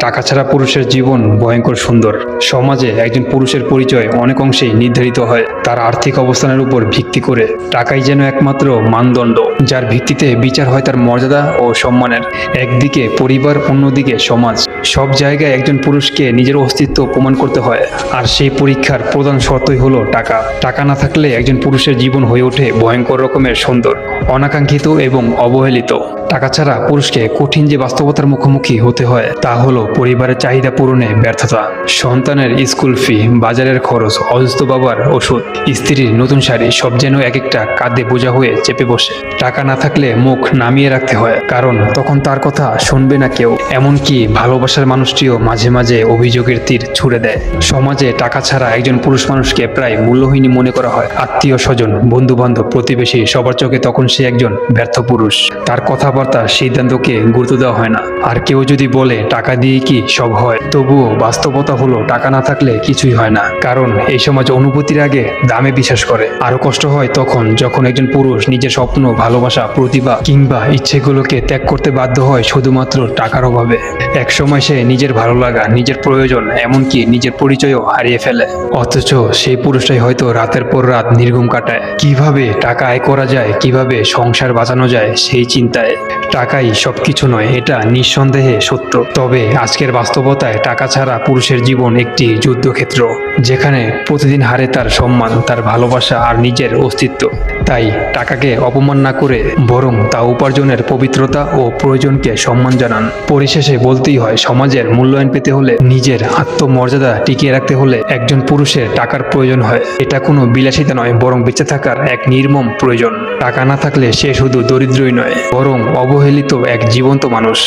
টাকা ছাড়া পুরুষের জীবন ভয়ঙ্কর সুন্দর। সমাজে একজন পুরুষের পরিচয় অনেক অংশেই নির্ধারিত হয় তার আর্থিক অবস্থানের উপর ভিত্তি করে। টাকাই যেন একমাত্র মানদণ্ড, যার ভিত্তিতে বিচার হয় তার মর্যাদা ও সম্মানের। একদিকে পরিবার, অন্যদিকে সমাজ। সব জায়গায় একজন পুরুষকে নিজের অস্তিত্ব প্রমাণ করতে হয়, আর সেই পরীক্ষার প্রধান শর্তই হলো টাকা। টাকা না থাকলে একজন পুরুষের জীবন হয়ে ওঠে ভয়ঙ্কর রকমের সুন্দর, অনাকাঙ্ক্ষিত এবং অবহেলিত। টাকা ছাড়া পুরুষকে কঠিন যে বাস্তবতার মুখোমুখি হতে হয় তা হলো পরিবারের চাহিদা পূরণে ব্যর্থতা, সন্তানের স্কুল ফি, বাজারের খরচ, অসুস্থ বাবার ওষুধ, স্ত্রীর নতুন শাড়ি, সব যেন এক একটা কাঁধে বোঝা হয়ে চেপে বসে। টাকা না থাকলে মুখ নামিয়ে রাখতে হয়, কারণ তখন তার কথা শুনবে না কেউ। এমনকি ভালোবাসার মানুষটিও মাঝে মাঝে অভিযোগের তীর ছুড়ে দেয়। সমাজে টাকা ছাড়া একজন পুরুষ মানুষকে প্রায় মূল্যহীন মনে করা হয়। আত্মীয় স্বজন, বন্ধু বান্ধব, প্রতিবেশী, সবার চোখে তখন সে একজন ব্যর্থ পুরুষ। তার কথাবার্তা, সিদ্ধান্তকে গুরুত্ব দেওয়া হয় না। আর কেউ যদি বলে টাকা দিয়ে কি সব হয়, তবুও বাস্তবতা হলো টাকা না থাকলে কিছুই হয় না। কারণ এই সমাজ অনুভূতির আগে দামে বিশ্বাস করে। আরো কষ্ট হয় তখন যখন একজন পুরুষ নিজের স্বপ্ন, ভালোবাসা, প্রতিভা কিংবা ইচ্ছেগুলোকে ত্যাগ করতে বাধ্য হয় শুধুমাত্র টাকার অভাবে। এক সময় সে নিজের ভালো লাগা, নিজের প্রয়োজন, এমনকি নিজের পরিচয়ও হারিয়ে ফেলে। অথচ সেই পুরুষটাই হয়তো রাতের পর রাত নির্ঘুম কাটায়। কিভাবে টাকা আয় করা যায়, কিভাবে সংসার বাঁচানো যায় সেই চিন্তায়। টাকাই সবকিছু নয়, এটা নিঃসন্দেহে সত্য। তবে আজকের বাস্তবতায় টাকা ছাড়া পুরুষের জীবন একটি যুদ্ধক্ষেত্র, যেখানে প্রতিদিন হারে তার সম্মান, তার ভালোবাসা আর নিজের অস্তিত্ব। তাই টাকাকে অপমান না করে বরং তা উপার্জনের পবিত্রতা ও প্রয়োজনকে সম্মান জানান। পরিশেষে বলতেই হয়, সমাজের মূল্যায়ন পেতে হলে, নিজের আত্মমর্যাদা টিকিয়ে রাখতে হলে একজন পুরুষের টাকার প্রয়োজন হয়। এটা কোনো বিলাসিতা নয়, বরং বেঁচে থাকার এক নির্মম প্রয়োজন। টাকা না থাকলে সে শুধু দরিদ্রই নয়, বরং অবহেলিত এক জীবন্ত মানুষ।